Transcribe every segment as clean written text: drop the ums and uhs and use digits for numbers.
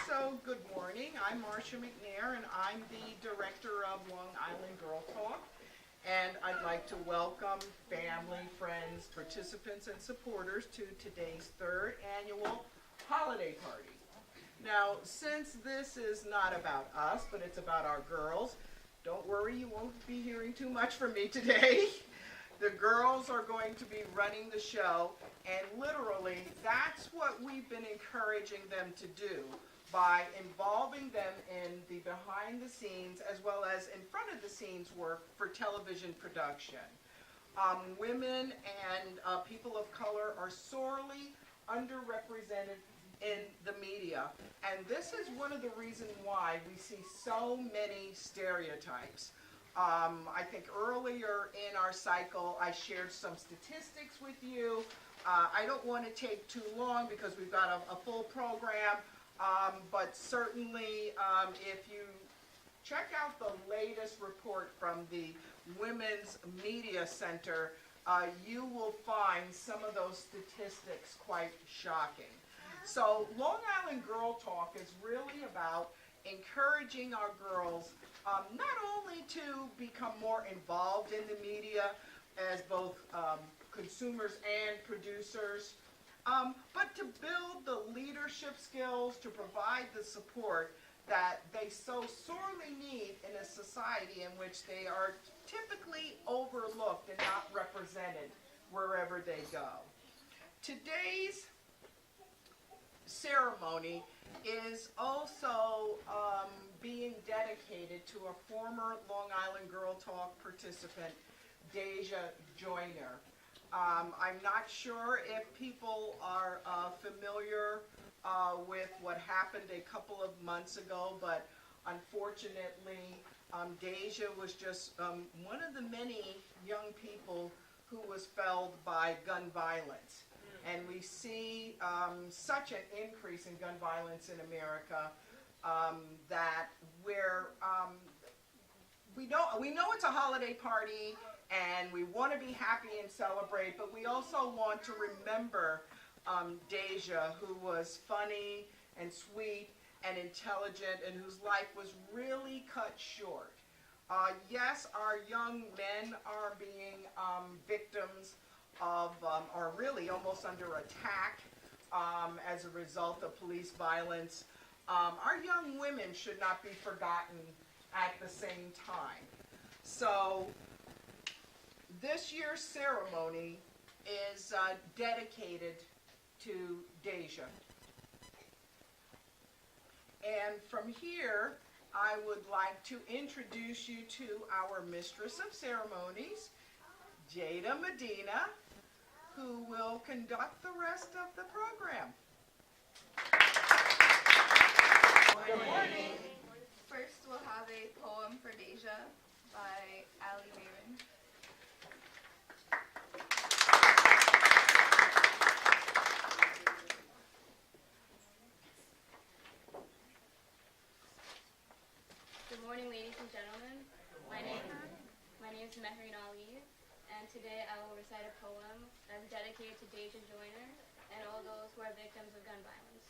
So good morning. I'm Marcia McNair, and I'm the director of Long Island Girl Talk. And I'd like to welcome family, friends, participants, and supporters to today's third annual holiday party. Now, since this is not about us, but it's about our girls, don't worry, you won't be hearing too much from me today. The girls are going to be running the show, and literally, that's what we've been encouraging them to do by involving them in the behind the scenes as well as in front of the scenes work for television production. Women and people of color are sorely underrepresented in the media, and this is one of the reasons why we see so many stereotypes. I think earlier in our cycle I shared some statistics with you. I don't want to take too long because we've got a full program, but certainly if you check out the latest report from the Women's Media Center, you will find some of those statistics quite shocking. So Long Island Girl Talk is really about encouraging our girls not only to become more involved in the media as both consumers and producers, but to build the leadership skills, to provide the support that they so sorely need in a society in which they are typically overlooked and not represented wherever they go. Today's ceremony is also being dedicated to a former Long Island Girl Talk participant, Dejah Joyner. I'm not sure if people are familiar with what happened a couple of months ago, but unfortunately, Dejah was just one of the many young people who was felled by gun violence. And we see such an increase in gun violence in America that we know it's a holiday party and we want to be happy and celebrate, but we also want to remember Dejah, who was funny and sweet and intelligent and whose life was really cut short. Yes, our young men are being victims of, are really almost under attack as a result of police violence. Our young women should not be forgotten at the same time. So this year's ceremony is dedicated to Dejah. And from here, I would like to introduce you to our Mistress of Ceremonies, Jayda Medina, who will conduct the rest of the program. Good morning. First, we'll have a poem for Dejah by Mehrin. Good morning, ladies and gentlemen. My name is Mehrin and today I will recite a poem that's dedicated to Dejah Joyner and all those who are victims of gun violence.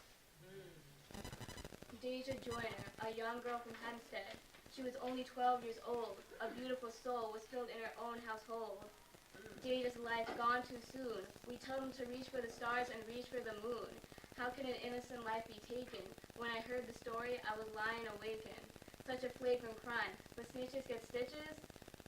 Dejah Joyner, a young girl from Hempstead. She was only 12 years old. A beautiful soul was filled in her own household. Dejah's life gone too soon. We told him to reach for the stars and reach for the moon. How can an innocent life be taken? When I heard the story, I was lying awakened. Such a flagrant crime, but snitches get stitches?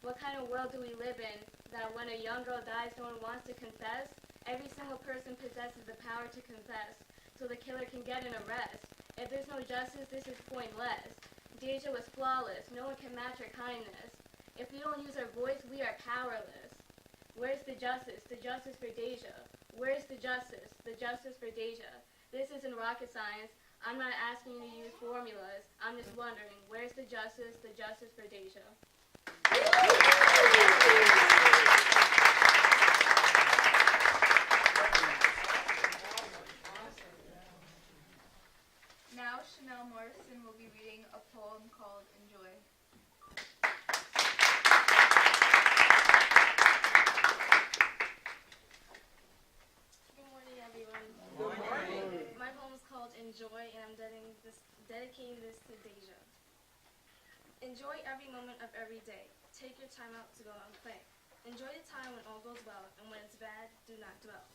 What kind of world do we live in that when a young girl dies, no one wants to confess? Every single person possesses the power to confess, so the killer can get an arrest. If there's no justice, this is pointless. Dejah was flawless. No one can match her kindness. If we don't use our voice, we are powerless. Where's the justice? The justice for Dejah. Where's the justice? The justice for Dejah. This isn't rocket science. I'm not asking you to use formulas. I'm just wondering, where's the justice for Dejah? Now, Chanel Morrison will be reading a poem called Enjoy. Good morning, everyone. Good morning. My poem is called Enjoy, and I'm dedicating this to Dejah. Enjoy every moment of every day. Take your time out to go and play. Enjoy the time when all goes well, and when it's bad, do not dwell.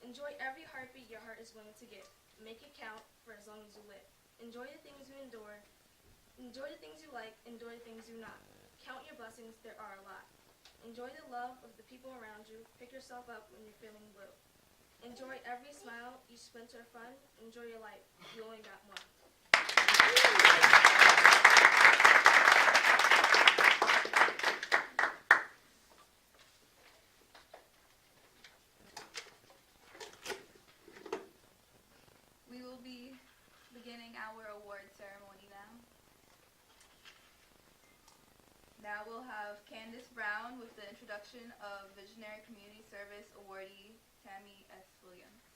Enjoy every heartbeat your heart is willing to give. Make it count for as long as you live. Enjoy the things you endure. Enjoy the things you like. Enjoy the things you not. Count your blessings, there are a lot. Enjoy the love of the people around you. Pick yourself up when you're feeling blue. Enjoy every smile, each splinter of fun. Enjoy your life, you only got one. We will be beginning our award ceremony now. Now we'll have Candice Brown with the introduction of Visionary Community Service awardee Tammie S. Williams.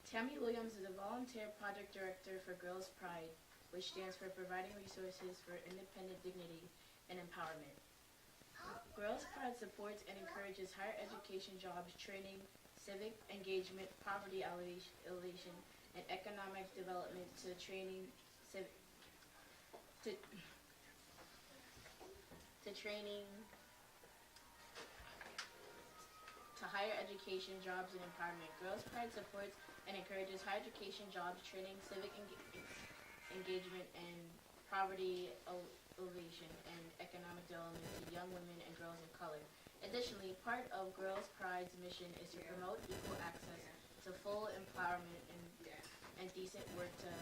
Tammie Williams is a volunteer project director for Girls Pride, which stands for Providing Resources for Independent Dignity and Empowerment. Girls Pride supports and encourages higher education, jobs, training, civic engagement, poverty alleviation, and economic development to higher education, jobs, and empowerment. Girls Pride supports and encourages higher education, jobs, training, civic engagement, and poverty alleviation and economic development to young women and girls of color. Additionally, part of Girls Pride's mission is to promote equal access to full empowerment and decent work to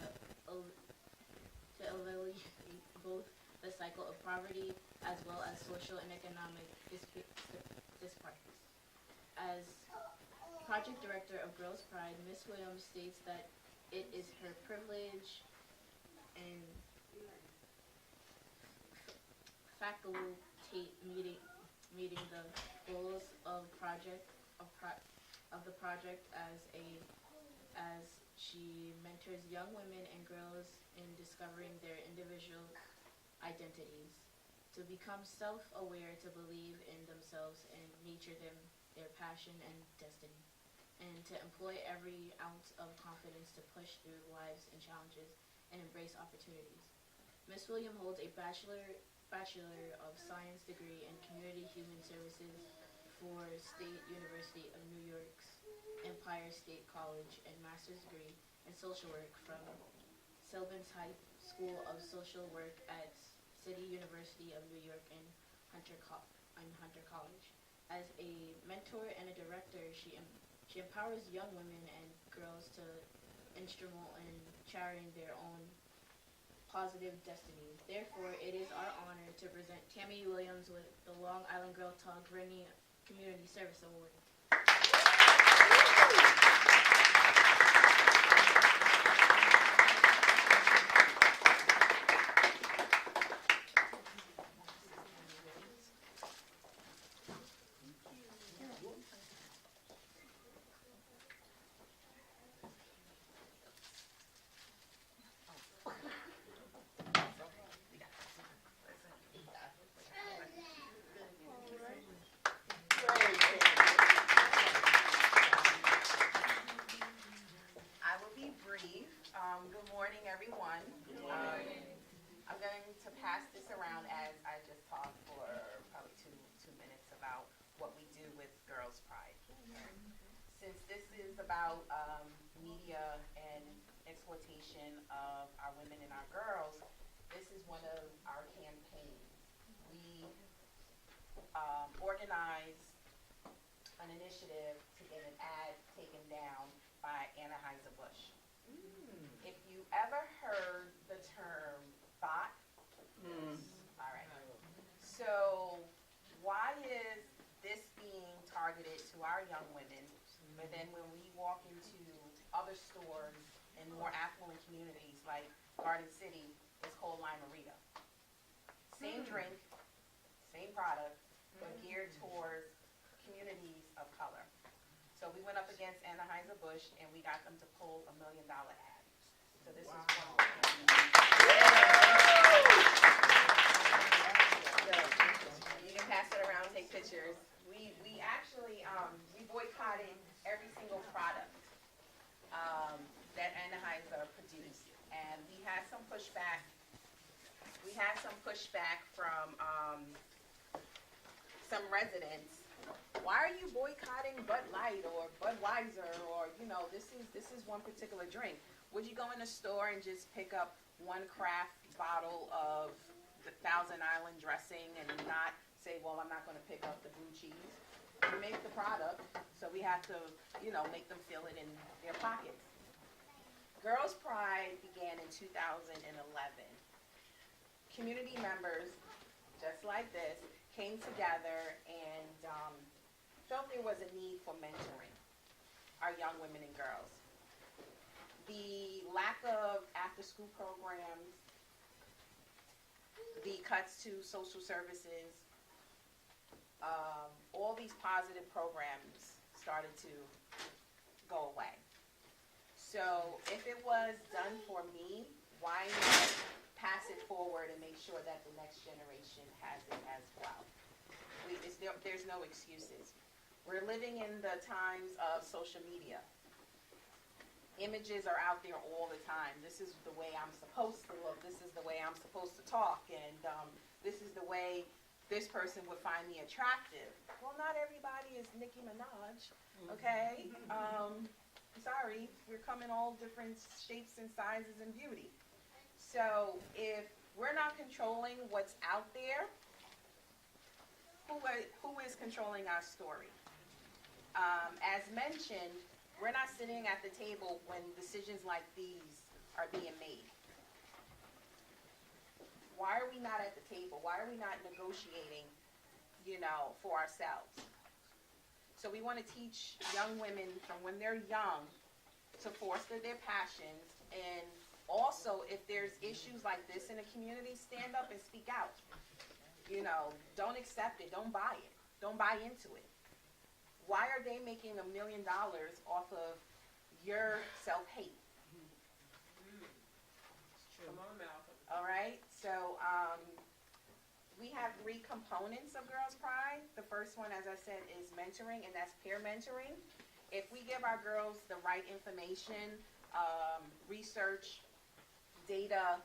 alleviate both the cycle of poverty as well as social and economic disparities. As project director of Girls Pride, Ms. Williams states that it is her privilege and facilitate meeting the goals of the project as she mentors young women and girls in discovering their individual identities, to become self-aware, to believe in themselves and nurture their passion and destiny, and to employ every ounce of confidence to push through lives and challenges and embrace opportunities. Ms. Williams holds a Bachelor of Science degree in Community Human Services for State University of New York's Empire State College and Master's degree in Social Work from Sylvan's High School of Social Work at City University of New York and Hunter College. As a mentor and a director, she empowers young women and girls to instrumental in charting their own positive destiny. Therefore, it is our honor to present Tammie Williams with the Long Island Girl Talk Reina Community Service Award. I will be brief. Good morning, everyone. I'm going to pass this around as I just talked for probably two minutes about what we do with Girls Pride. Since this is about media and exploitation of our women and our girls, this is one of our campaigns. We organized an initiative to get an ad taken down by Anheuser-Busch. If you ever heard the term bot, all right. So why is this being targeted to our young women, but then when we walk into other stores in more affluent communities like Garden City, it's called Limerita. Same drink, same product, but geared towards communities of color. So we went up against Anheuser-Busch and we got them to pull $1 million ad. So this is we had some pushback from some residents. Why are you boycotting Bud Light or Budweiser, or this is one particular drink? Would you go in the store and just pick up one craft bottle of the Thousand Island dressing and not say, well, I'm not going to pick up the blue cheese? We make the product, so we have to, make them feel it in their pockets. Girls Pride began in 2011. Community members, just like this, came together and felt there was a need for mentoring our young women and girls. The lack of after-school programs, the cuts to social services, all these positive programs started to go away. So if it was done for me, why not pass it forward and make sure that the next generation has it as well? There's no excuses. We're living in the times of social media. Images are out there all the time. This is the way I'm supposed to look. This is the way I'm supposed to talk. And this is the way this person would find me attractive. Well, not everybody is Nicki Minaj, okay? Sorry, we're coming all different shapes and sizes and beauty. So if we're not controlling what's out there, who is controlling our story? As mentioned, we're not sitting at the table when decisions like these are being made. Why are we not at the table? Why are we not negotiating, for ourselves? So we want to teach young women from when they're young to foster their passions, and also if there's issues like this in a community, stand up and speak out. Don't accept it. Don't buy it. Don't buy into it. Why are they making $1 million off of your self-hate? Come on, Malcolm. All right, so we have 3 components of Girls Pride. The first one, as I said, is mentoring, and that's peer mentoring. If we give our girls the right information, research, data,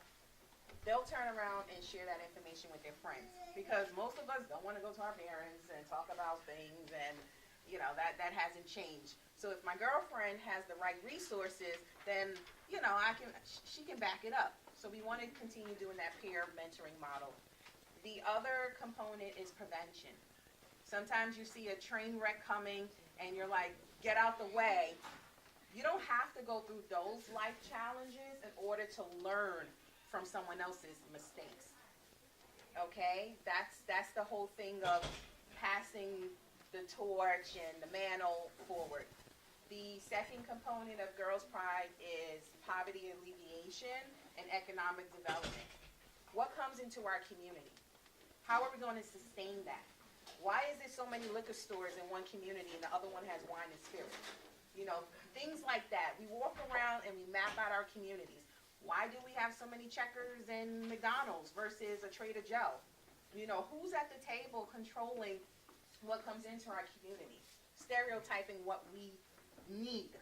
they'll turn around and share that information with their friends. Because most of us don't want to go to our parents and talk about things, and that hasn't changed. So if my girlfriend has the right resources, then she can back it up. So we want to continue doing that peer mentoring model. The other component is prevention. Sometimes you see a train wreck coming and you're like, get out the way. You don't have to go through those life challenges in order to learn from someone else's mistakes. Okay? That's the whole thing of passing the torch and the mantle forward. The second component of Girls Pride is poverty alleviation and economic development. What comes into our community? How are we going to sustain that? Why is there so many liquor stores in one community and the other one has wine and spirits? Things like that. We walk around and we map out our communities. Why do we have so many Checkers and McDonald's versus a Trader Joe? Who's at the table controlling what comes into our community? Stereotyping what we need.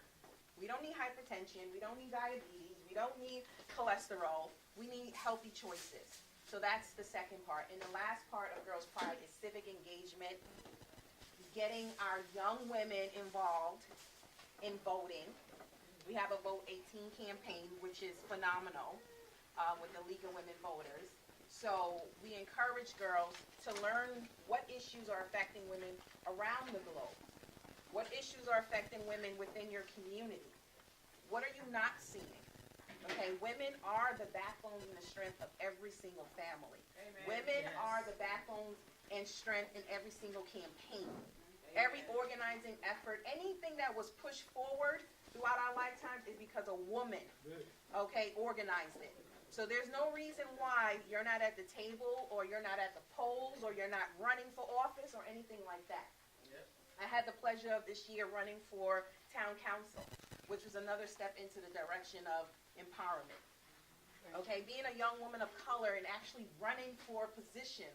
We don't need hypertension. We don't need diabetes. We don't need cholesterol. We need healthy choices. So that's the second part. And the last part of Girls Pride is civic engagement, getting our young women involved in voting. We have a Vote 18 campaign, which is phenomenal, with the League of Women Voters. So we encourage girls to learn what issues are affecting women around the globe. What issues are affecting women within your community? What are you not seeing? Okay, women are the backbone and the strength of every single family. Amen. Women Yes. are the backbone and strength in every single campaign. Every organizing effort, anything that was pushed forward throughout our lifetimes is because a woman, organized it. So there's no reason why you're not at the table or you're not at the polls or you're not running for office or anything like that. Yep. I had the pleasure of this year running for town council, which was another step into the direction of empowerment. Okay, being a young woman of color and actually running for a position,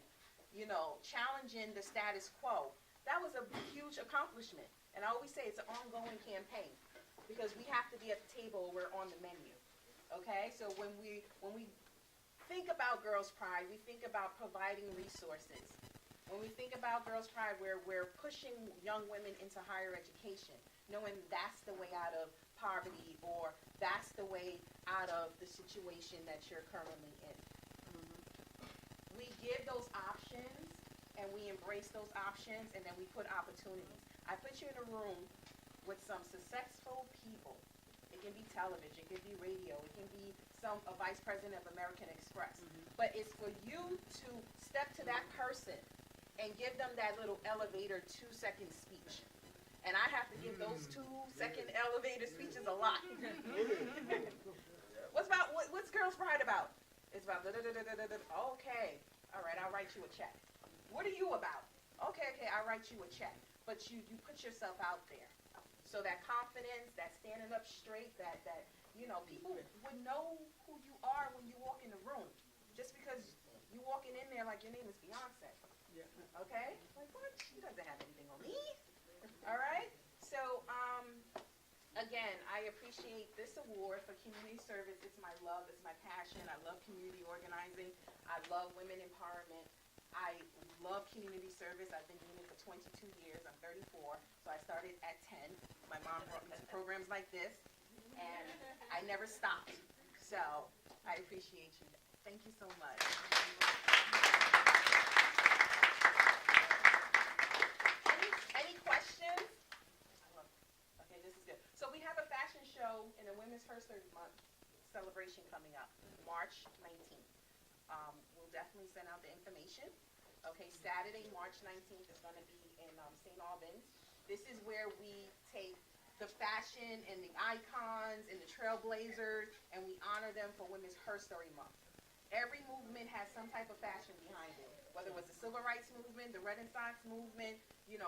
challenging the status quo, that was a huge accomplishment. And I always say it's an ongoing campaign because we have to be at the table, we're on the menu. Okay, so when we think about Girls Pride, we think about providing resources. When we think about Girls Pride, we're pushing young women into higher education, knowing that's the way out of poverty, or that's the way out of the situation that you're currently in. We give those options, and we embrace those options, and then we put opportunities. I put you in a room with some successful people. It can be television, it can be radio, it can be a vice president of American Express. But it's for you to step to that person and give them that little elevator 2-second speech. And I have to give those 2-second elevator speeches a lot. What's Girls Pride about? It's about okay. All right, I'll write you a check. What are you about? Okay, I'll write you a check. But you put yourself out there. So that confidence, that standing up straight, that people would know who you are when you walk in the room. Just because you walking in there like your name is Beyonce. Yeah. Okay? Like, what? She doesn't have anything on me. All right? So, again, I appreciate this award for community service. It's my love. It's my passion. I love community organizing. I love women empowerment. I love community service. I've been doing it for 22 years. I'm 34, so I started at 10. My mom brought me to programs like this, and I never stopped. So I appreciate you. Thank you so much. Any questions? Okay, this is good. So we have a fashion show in the Women's History Month celebration coming up, March 19th. We'll definitely send out the information. Okay, Saturday, March 19th is going to be in St. Albans. This is where we take the fashion and the icons and the trailblazers, and we honor them for Women's History Month. Every movement has some type of fashion behind it, whether it was the Civil Rights Movement, the Renaissance Movement,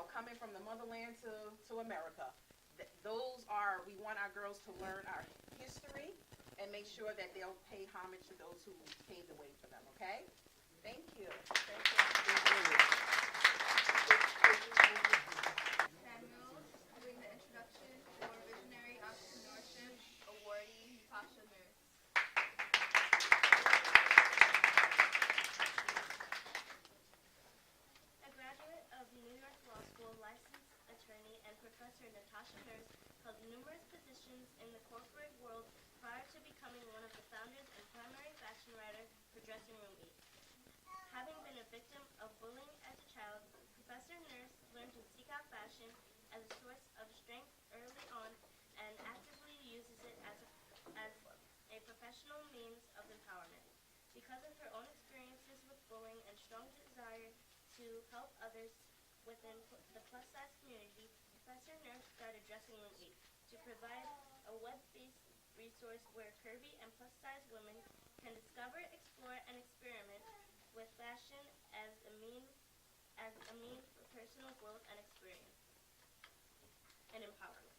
coming from the motherland to America. We want our girls to learn our history and make sure that they'll pay homage to those who paved the way for them, okay? Thank you. Samuels, doing the introduction for Visionary Entrepreneurship awardee Natasha Nurse. A graduate of New York Law School, licensed attorney and Professor Natasha Nurse held numerous positions in the corporate world prior to becoming one of the founders and primary fashion writer for Dressing Room Week. Having been a victim of bullying as a child, Professor Nurse learned to seek out fashion as a source of strength early on and actively uses it as a professional means of empowerment. Because of her own experiences with bullying and strong desire to help others within the plus-size community, Professor Nurse started Dressing Room Week to provide a web-based resource where curvy and plus-size women can discover, explore, and experiment with fashion as a means for personal growth and experience and empowerment.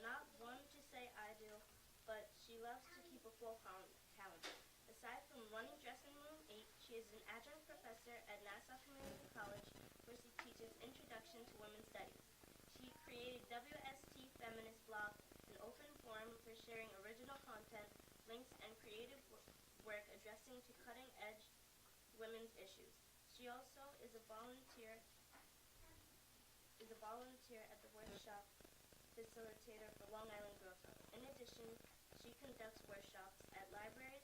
Not one to say I do, but she loves to keep a full calendar. Aside from running Dressing Room 8, she is an adjunct professor at Nassau Community College, where she teaches Introduction to Women's Studies. She created WST Feminist Blog, an open forum for sharing original content, links, and creative work addressing to cutting-edge women's issues. She also is a volunteer at the workshop facilitator for Long Island Girl Talk. In addition, she conducts workshops at libraries,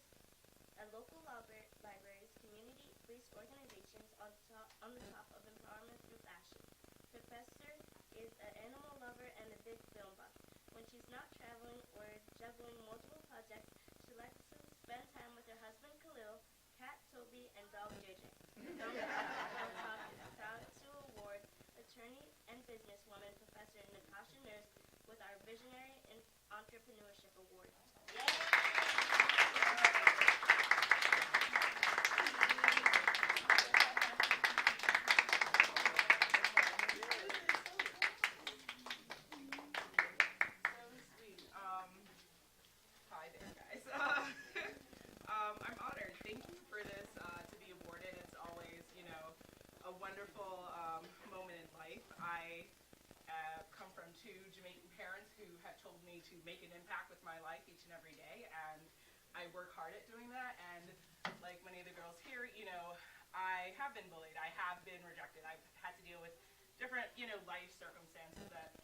local libraries, community police organizations on the top of empowerment through fashion. Professor is an animal lover and a big film buff. When she's not traveling or juggling multiple projects, she likes to spend time with her husband Khalil, cat Toby, and dog JJ. Girl Talk is proud to award attorney and businesswoman Professor Natasha Nurse with our Visionary Entrepreneurship Award. Hi there, guys. I'm honored. Thank you for this to be awarded. It's always, a wonderful moment in life. I come from two Jamaican parents who have told me to make an impact with my life each and every day, and I work hard at doing that. And many of the girls here, I have been bullied. I have been rejected. I've had to deal with different, life circumstances that,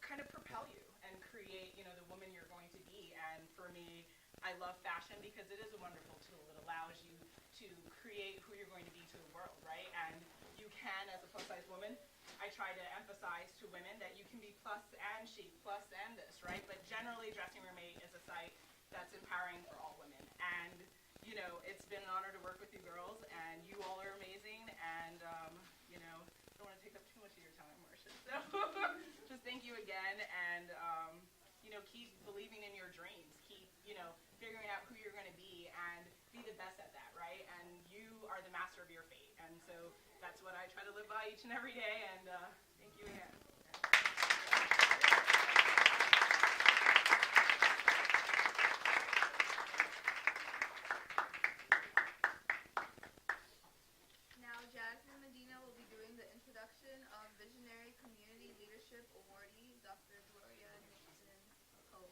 kind of propel you and create, the woman you're going to be. And for me, I love fashion because it is a wonderful tool. It allows you to create who you're going to be to the world, right? And you can, as a plus-size woman, I try to emphasize to women that you can be plus and chic, plus and this, right? But generally, Dressing Room 8 is a site that's empowering for all women. And, it's been an honor to work with you girls, and you all are amazing. And, I don't want to take up too much of your time, Marcia. So just thank you again, and, keep believing in your dreams. Keep, figuring out who you're going to be and be the best at that, right? And you are the master of your fate. And so that's what I try to live by each and every day, and thank you again. Now Jasmine Medina will be doing the introduction of Visionary Community Leadership awardee, Dr. Gloria Nixon-Pone.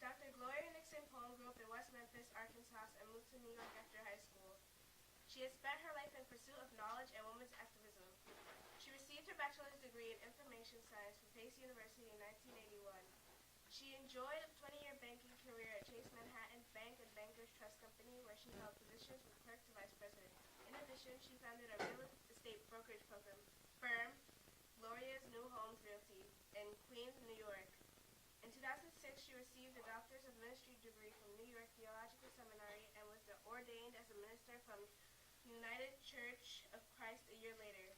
Dr. Gloria Nixon-Pone grew up in West Memphis, Arkansas, and moved to New York after high school. She has spent her life in pursuit of knowledge and women's activism. She received her bachelor's degree in information science from Pace University in 1981. She enjoyed a 20-year banking career at Chase Manhattan Bank and Bankers Trust Company, where she held positions from clerk to vice president. In addition, she founded a real estate brokerage firm, Gloria's New Homes Realty, in Queens, New York. In 2006, she received a Doctor's of Ministry degree from New York Theological Seminary and was ordained as a minister from United Church of Christ a year later.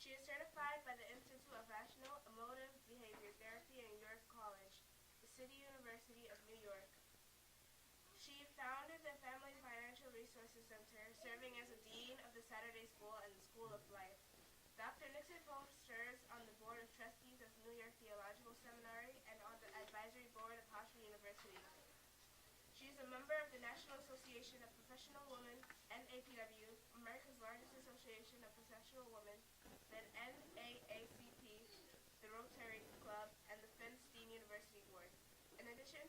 She is certified by the Institute of Rational Emotive Behavior Therapy in York College, the City University of New York. She founded the Family Financial Resources Center, serving as a dean of the Saturday School and the School of Life. Dr. Nixon-Pone serves on the Board of Trustees of New York Theological Seminary and on the Advisory Board of Hofstra University. She is a member of the National Association of Professional Women, NAPW, America's largest association of professional women, the NAACP, the Rotary Club, and the Feinstein University Board. In addition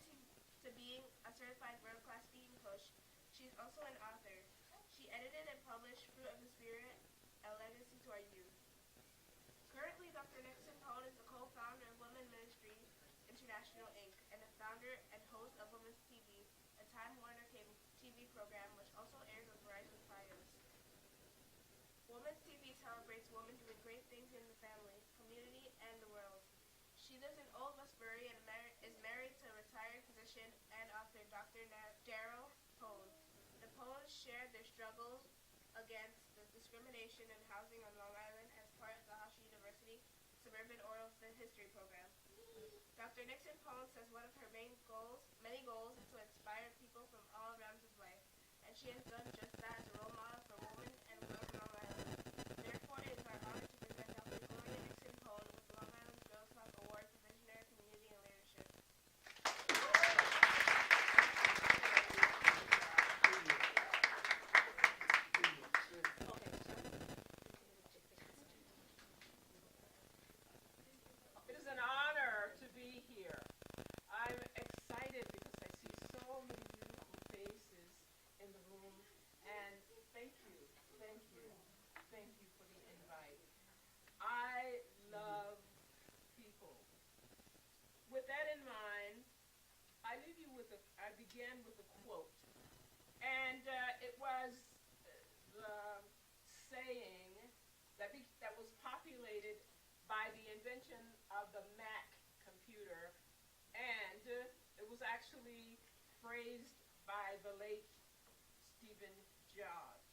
to being a certified world-class speaking coach, she is also an author. She edited and published Fruit of the Spirit, A Legacy to Our Youth. Currently, Dr. Nixon-Pone is the co-founder of Women Ministry International, Inc., and the founder and host of Women's TV, a Time Warner cable TV program which also airs on Verizon Fios. Women's TV celebrates women doing great things in the family, community, and the world. She lives in Old Westbury and is married to retired physician and author Dr. Daryl Pone. The Pones shared their struggles against the discrimination in housing on Long Island as part of the Hofstra University Suburban Oral History Program. Dr. Nixon-Pone says one of her many goals, is to inspire people from all realms of life, and she has done just that as a role model for women and girls on Long Island. Therefore, it is our honor to present Dr. Gloria Nixon-Pone with the Long Island Girls Talk Award for Visionary Community and Leadership. It is an honor to be here. I'm excited because I see so many beautiful faces in the room, and thank you for the invite. I love people. With that in mind, I began with a quote, and it was the saying that was populated by the invention of the Mac computer, and it was actually phrased by the late Stephen Jobs.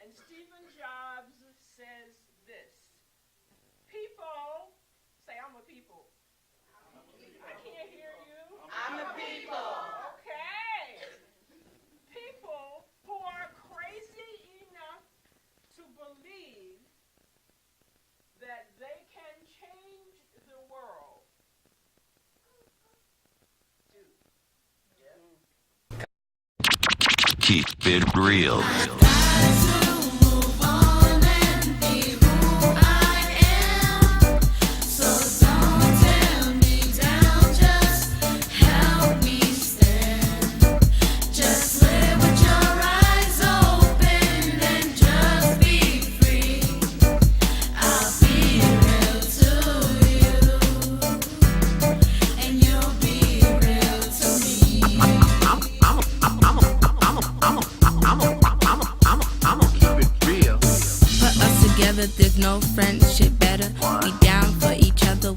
And Stephen Jobs says this: people, say I'm a people. I can't hear you. I'm a people. Okay. People who are crazy enough to believe that they can change the world. Keep it real. Move on and be who I am. So friendship better. We down for each other,